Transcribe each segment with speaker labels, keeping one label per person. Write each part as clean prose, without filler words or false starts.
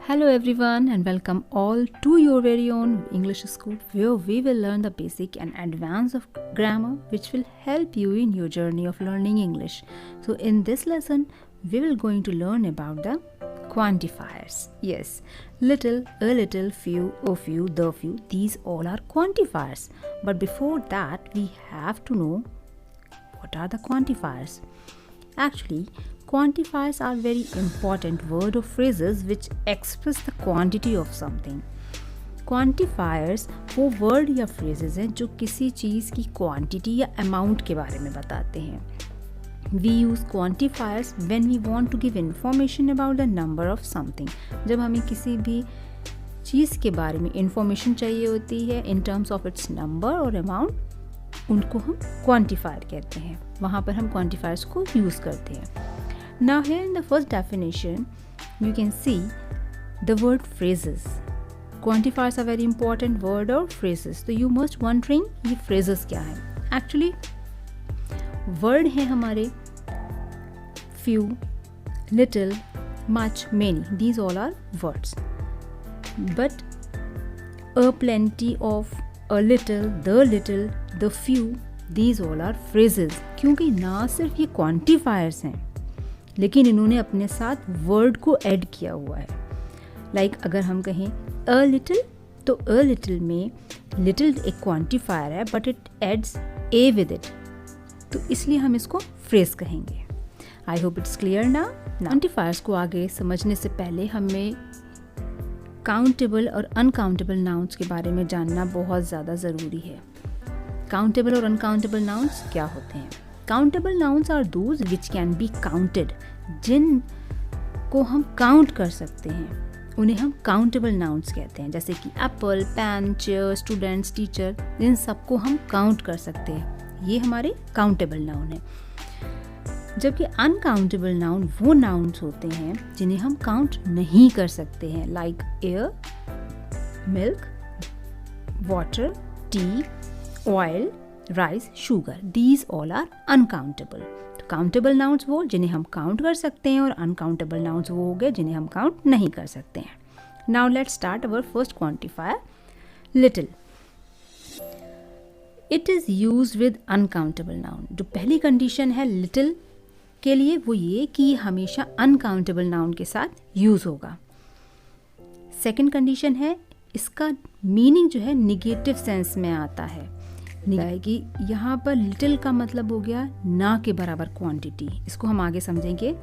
Speaker 1: Hello everyone and welcome all to your very own English school where we will learn the basic and advanced of grammar which will help you in your journey of learning English. So in this lesson we will going to learn about the quantifiers. Yes, little, a little, few, a few, the few, these all are quantifiers. But before that we have to know what are the quantifiers. Actually, quantifiers are very important word or phrases which express the quantity of something. Quantifiers वो word या phrases हैं जो किसी चीज़ की quantity या amount के बारे में बताते हैं. We use quantifiers when we want to give information about the number of something. जब हमें किसी भी चीज़ के बारे में information चाहिए होती है in terms of its number और amount, उनको हम quantifier कहते हैं. वहाँ पर हम quantifiers को use करते हैं. Now here in the first definition, you can see the word phrases. Quantifiers are very important word or phrases. So you must wondering ये phrases क्या हैं? Actually, word हैं हमारे few, little, much, many. These all are words. But a plenty of, a little, the few, these all are phrases. क्योंकि ना सिर्फ ये quantifiers हैं लेकिन इन्होंने अपने साथ वर्ड को ऐड किया हुआ है. लाइक अगर हम कहें अ लिटिल तो अ लिटिल में लिटिल एक क्वांटिफायर है but it adds A with it, तो इसलिए हम इसको फ्रेज कहेंगे. आई होप इट्स क्लियर ना. क्वांटिफायर्स को आगे समझने से पहले हमें काउंटेबल और अनकाउंटेबल नाउन्स के बारे में जानना बहुत ज़्यादा ज़रूरी है. काउंटेबल और अनकाउंटेबल नाउन्स क्या होते हैं? Countable nouns are those which can be counted. जिन को हम काउंट कर सकते हैं उन्हें हम काउंटेबल नाउन्स कहते हैं. जैसे कि apple, pen, chair, students, teacher, इन सबको हम काउंट कर सकते हैं. ये हमारे काउंटेबल नाउन है. जबकि अनकाउंटेबल नाउन वो नाउन्स होते हैं जिन्हें हम काउंट नहीं कर सकते हैं. Like air, milk, water, tea, oil, rice, sugar. These all are uncountable. तो काउंटेबल नाउन्स वो जिन्हें हम काउंट कर सकते हैं और अनकाउंटेबल नाउन्स वो हो गए जिन्हें हम काउंट नहीं कर सकते हैं. Now let's start our first quantifier, little. It is used with uncountable noun. जो पहली कंडीशन है लिटिल के लिए वो ये कि हमेशा अनकाउंटेबल नाउन के साथ यूज़ होगा. सेकेंड कंडीशन है इसका मीनिंग जो है निगेटिव सेंस में आता है. कि यहाँ पर लिटिल का मतलब हो गया ना के बराबर क्वांटिटी. इसको हम आगे समझेंगे.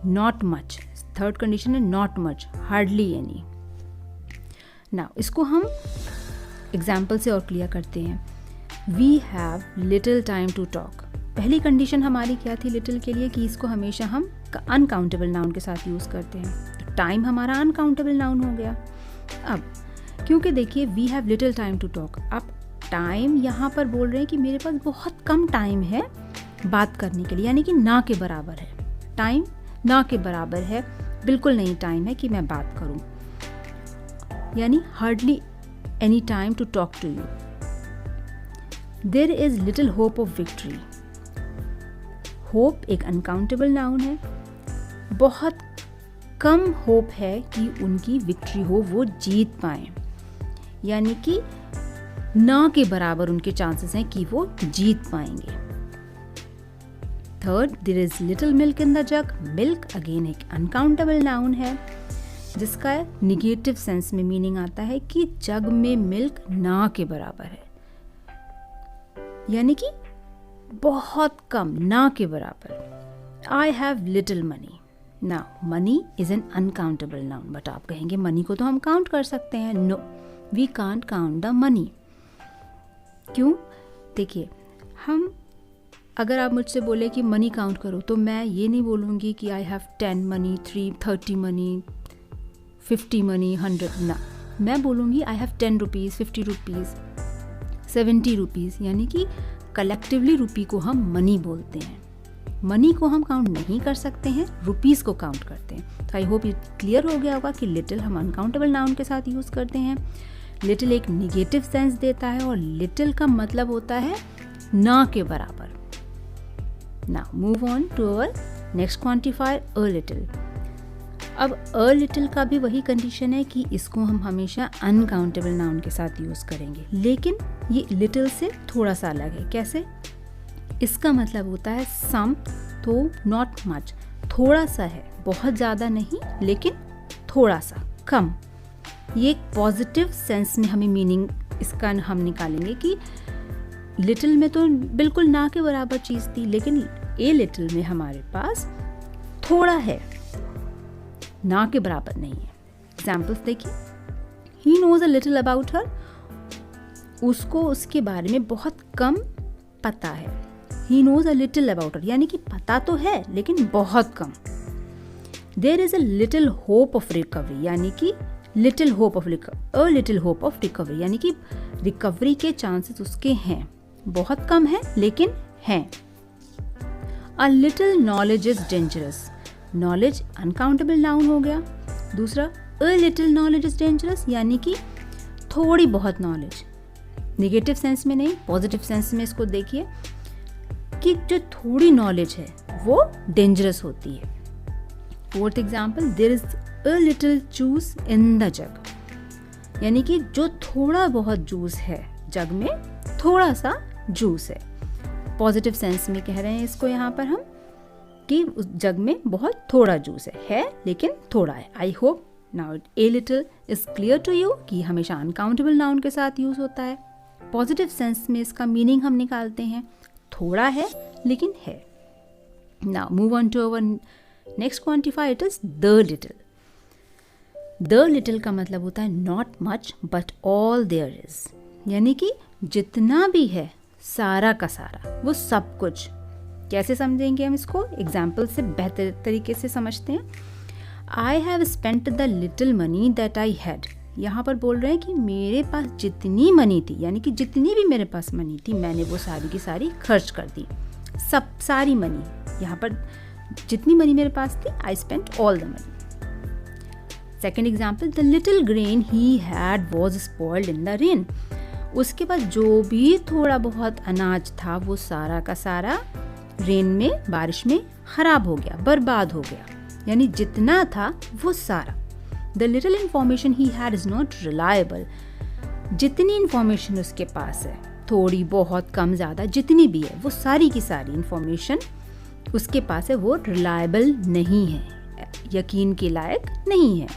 Speaker 1: नॉट मच, थर्ड कंडीशन है नॉट मच, हार्डली एनी. ना इसको हम एग्जाम्पल से और क्लियर करते हैं. We have little time to talk. पहली कंडीशन हमारी क्या थी लिटिल के लिए कि इसको हमेशा हम अनकाउंटेबल नाउन के साथ यूज़ करते हैं. तो टाइम हमारा अनकाउंटेबल नाउन हो गया. अब क्योंकि देखिए we have little time to talk, अब टाइम यहाँ पर बोल रहे हैं कि मेरे पास बहुत कम टाइम है बात करने के लिए, यानी कि ना के बराबर है. टाइम ना के बराबर है, बिल्कुल नहीं टाइम है कि मैं बात करूँ. यानी hardly any time to talk to you. There is little hope of victory. Hope एक अनकाउंटेबल नाउन है. बहुत कम होप है कि उनकी विक्ट्री हो, वो जीत पाए. यानी कि ना के बराबर उनके चांसेस हैं कि वो जीत पाएंगे. Third, there is little milk in the jug. Milk again एक अनकाउंटेबल नाउन है जिसका निगेटिव सेंस में मीनिंग आता है कि जग में मिल्क ना के बराबर है, यानी कि बहुत कम, ना के बराबर. I have little money. Now money is an uncountable noun. But आप कहेंगे मनी को तो हम काउंट कर सकते हैं. No, we can't count the money. क्यों? देखिए, हम अगर आप मुझसे बोले कि मनी काउंट करो तो मैं ये नहीं बोलूँगी कि I have 10 money, 30 money, 50 money, 100. ना, मैं बोलूँगी I have 10 rupees, 50 rupees, 70 rupees. यानी कि कलेक्टिवली रुपी को हम मनी बोलते हैं. मनी को हम काउंट नहीं कर सकते हैं, रुपीज़ को काउंट करते हैं. तो आई होप ये क्लियर हो गया होगा कि लिटिल हम अनकाउंटेबल नाउन के साथ यूज़ करते हैं. लिटिल एक निगेटिव सेंस देता है और लिटिल का मतलब होता है ना के बराबर. Now move on to our next quantifier, a little. अब अ लिटिल का भी वही कंडीशन है कि इसको हम हमेशा अनकाउंटेबल नाउन के साथ यूज़ करेंगे, लेकिन ये लिटिल से थोड़ा सा अलग है। कैसे? इसका मतलब होता है सम, तो नॉट मच, थोड़ा सा है, बहुत ज़्यादा नहीं लेकिन थोड़ा सा, कम। ये एक पॉजिटिव सेंस में हमें मीनिंग इसका हम निकालेंगे कि लिटिल में तो बिल्कुल ना के बराबर चीज़ थी, लेकिन ए लिटिल में हमारे पास थोड़ा है, ना के बराबर नहीं है। एग्जाम्पल्स देखिए, he knows a little about her, उसको उसके बारे में बहुत कम पता है। He knows a little about her, यानी कि पता तो है लेकिन बहुत कम। There is a little hope of recovery, यानी कि little hope of a little hope of recovery, यानी कि रिकवरी के चांसेस उसके हैं, बहुत कम है लेकिन हैं। A little knowledge is dangerous, knowledge uncountable noun हो गया। दूसरा, a little knowledge is dangerous, यानी कि थोड़ी बहुत नॉलेज, निगेटिव सेंस में नहीं, पॉजिटिव सेंस में इसको देखिए कि जो थोड़ी नॉलेज है वो डेंजरस होती है। Fourth example, there is a little juice in the jug, यानी कि जो थोड़ा बहुत जूस है जग में, थोड़ा सा जूस है। पॉजिटिव सेंस में कह रहे हैं इसको यहाँ पर हम कि उस जग में बहुत थोड़ा जूस है लेकिन थोड़ा है। I hope now a little is clear to you कि हमेशा अनकाउंटेबल नाउन के साथ यूज होता है। पॉजिटिव सेंस में इसका मीनिंग हम निकालते हैं, थोड़ा है लेकिन है। Now move on to our next quantifier, it is the little. The little का मतलब होता है not much but all there is, यानी कि जितना भी है सारा का सारा, वो सब कुछ। कैसे समझेंगे हम इसको? एग्जाम्पल से बेहतर तरीके से समझते हैं। I have spent the little money that I had, यहाँ पर बोल रहे हैं कि मेरे पास जितनी मनी थी, यानी कि जितनी भी मेरे पास मनी थी मैंने वो सारी की सारी खर्च कर दी। सब सारी मनी, यहाँ पर जितनी मनी मेरे पास थी, I spent all the money. Second example, the little grain he had was spoiled in the rain, उसके पास जो भी थोड़ा बहुत अनाज था वो सारा का सारा रेन में, बारिश में खराब हो गया, बर्बाद हो गया, यानी जितना था वो सारा। The little information he had is not reliable, जितनी इंफॉर्मेशन उसके पास है, थोड़ी बहुत कम ज़्यादा जितनी भी है, वो सारी की सारी इंफॉर्मेशन उसके पास है, वो रिलायबल नहीं है, यकीन के लायक नहीं है।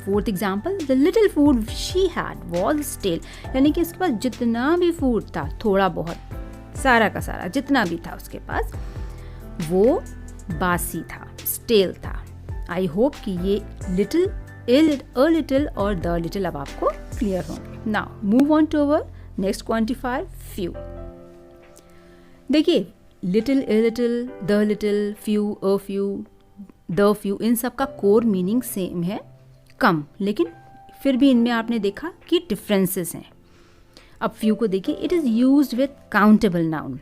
Speaker 1: Fourth example, the little food she had was stale, यानी कि उसके पास जितना भी फूड था, थोड़ा बहुत, सारा का सारा जितना भी था उसके पास, वो बासी था, स्टेल था। आई होप कि ये लिटिल, अ लिटिल और द लिटिल अब आपको क्लियर होंगे। Now move on to our next quantifier, few. देखिए, little, a little, the little, few, a few, the few, इन सब का कोर मीनिंग सेम है, कम, लेकिन फिर भी इनमें आपने देखा कि डिफरेंसेस हैं। अब फ्यू को देखिए, it is used with countable noun.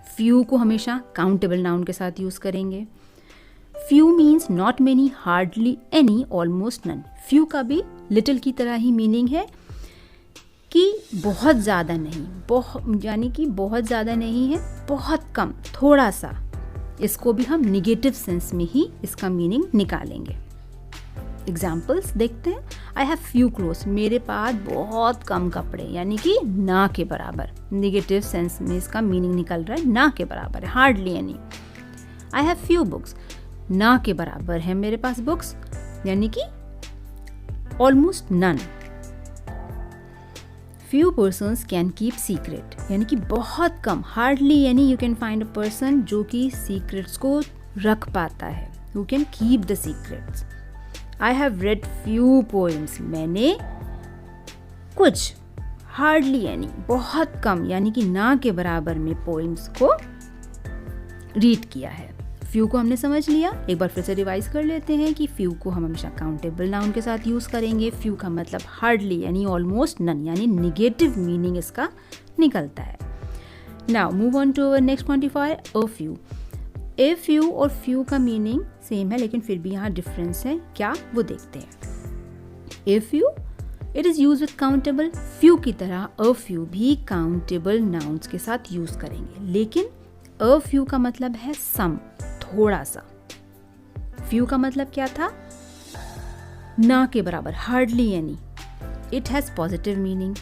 Speaker 1: Few को हमेशा काउंटेबल नाउन के साथ यूज़ करेंगे। Few means not many, hardly any, almost none. Few का भी लिटिल की तरह ही मीनिंग है कि बहुत ज़्यादा नहीं, यानी कि बहुत ज़्यादा नहीं है, बहुत कम, थोड़ा सा। इसको भी हम निगेटिव सेंस में ही इसका मीनिंग निकालेंगे। एग्जाम्पल्स देखते हैं। आई हैव फ्यू क्लोथ्स, मेरे पास बहुत कम कपड़े, यानी कि ना के बराबर। निगेटिव सेंस में इसका मीनिंग निकल रहा है, ना के बराबर है, hardly any. I have few books, ना के बराबर है मेरे पास बुक्स, यानी कि almost none. Few persons can keep secret, यानी कि बहुत कम, हार्डली यानी you can find a person जो कि सीक्रेट्स को रख पाता है, who can keep the secrets. I have read few poems, मैंने कुछ, हार्डली यानी बहुत कम, यानी कि ना के बराबर में पोएम्स को रीड किया है। फ्यू को हमने समझ लिया, एक बार फिर से रिवाइज कर लेते हैं कि फ्यू को हम हमेशा काउंटेबल नाउन के साथ यूज़ करेंगे। फ्यू का मतलब हार्डली यानी ऑलमोस्ट नन, यानी निगेटिव मीनिंग इसका निकलता है। Now move on to our next quantifier, a few. A few और फ्यू का मीनिंग सेम है, लेकिन फिर भी यहाँ डिफरेंस है, क्या वो देखते हैं। A few it is use with countable, few की तरह अ फ्यू भी काउंटेबल नाउन्स के साथ यूज़ करेंगे, लेकिन अ फ्यू का मतलब है सम, थोड़ा सा। फ्यू का मतलब क्या था? ना के बराबर, hardly any. It has positive meaning.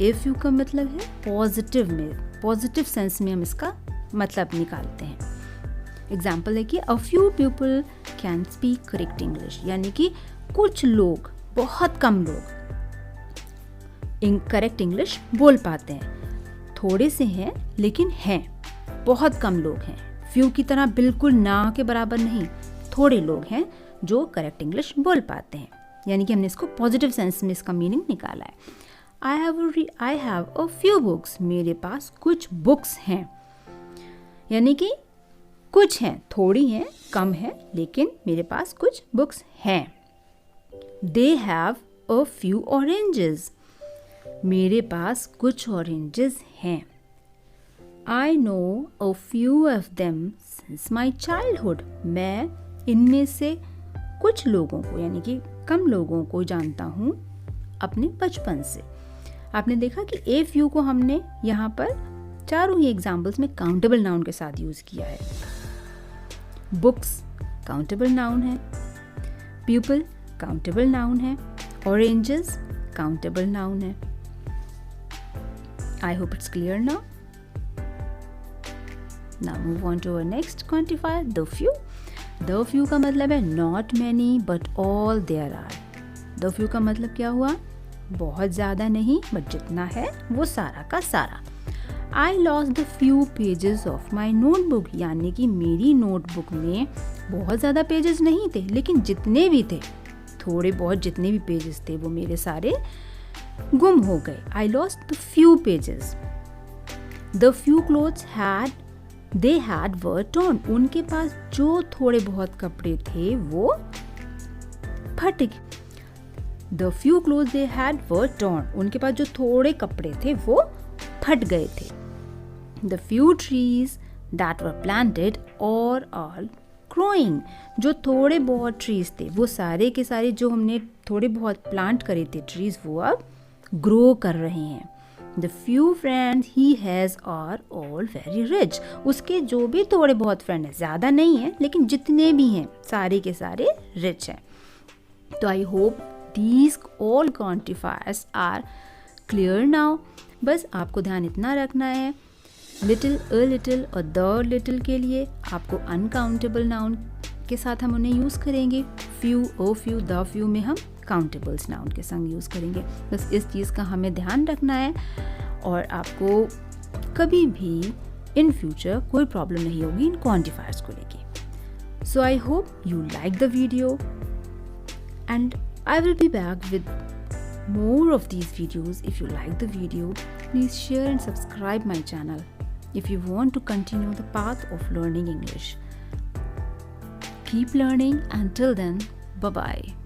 Speaker 1: If you का मतलब है पॉजिटिव में, पॉजिटिव सेंस में हम इसका मतलब निकालते हैं। एग्जाम्पल है कि a few people can speak correct English, यानी कि कुछ लोग, बहुत कम लोग करेक्ट इंग्लिश बोल पाते हैं। थोड़े से हैं लेकिन हैं, बहुत कम लोग हैं। फ्यू की तरह बिल्कुल ना के बराबर नहीं, थोड़े लोग हैं जो करेक्ट इंग्लिश बोल पाते हैं, यानी कि हमने इसको पॉजिटिव सेंस में इसका मीनिंग निकाला है। I have a few books, मेरे पास कुछ बुक्स हैं, यानी कि कुछ हैं, थोड़ी हैं, कम है, लेकिन मेरे पास कुछ बुक्स हैं। They have a few oranges, मेरे पास कुछ ऑरेंजेस हैं। I know a few of them since my childhood, मैं इनमें से कुछ लोगों को, यानी कि कम लोगों को जानता हूँ अपने बचपन से। आपने देखा कि ए फ्यू को हमने यहाँ पर चारों ही एग्जाम्पल्स में काउंटेबल नाउन के साथ यूज़ किया है। बुक्स काउंटेबल नाउन है, पीपल काउंटेबल नाउन है, ऑरेंजेस काउंटेबल नाउन है। I hope it's clear now. Now move on to our next quantifier, the few. The few का मतलब है not many but all there are. The few का मतलब क्या हुआ? बहुत ज़्यादा नहीं but जितना है वो सारा का सारा। I lost the few pages of my notebook, यानी कि मेरी नोटबुक में बहुत ज़्यादा पेजेस नहीं थे, लेकिन जितने भी थे, थोड़े बहुत जितने भी पेजेस थे वो मेरे सारे गुम हो गए। I lost the few pages. The few clothes they had were torn, उनके पास जो थोड़े बहुत कपड़े थे वो फट गए। The few clothes they had were torn, उनके पास जो थोड़े कपड़े थे वो फट गए थे। The few trees that were planted are growing, जो थोड़े बहुत ट्रीज थे वो सारे के सारे जो हमने थोड़े बहुत प्लांट करे थे ट्रीज, वो अब ग्रो कर रहे हैं। The few friends he has are all very rich, उसके जो भी थोड़े बहुत फ्रेंड हैं, ज़्यादा नहीं है लेकिन जितने भी हैं सारे के सारे रिच हैं। तो I hope these all quantifiers are clear now। बस आपको ध्यान इतना रखना है, little, a little और the little के लिए आपको uncountable noun के साथ हम उन्हें यूज़ करेंगे। few, a few, the few में हम काउंटेबल्स नाउन के संग यूज़ करेंगे। बस इस चीज़ का हमें ध्यान रखना है और आपको कभी भी इन फ्यूचर कोई प्रॉब्लम नहीं होगी इन क्वांटिफायर्स को लेके। So I hope you like the video and I will be back with more of these videos. If you like the video, please share and subscribe my channel if you want to continue the path of learning English. Keep learning. Until then, bye bye.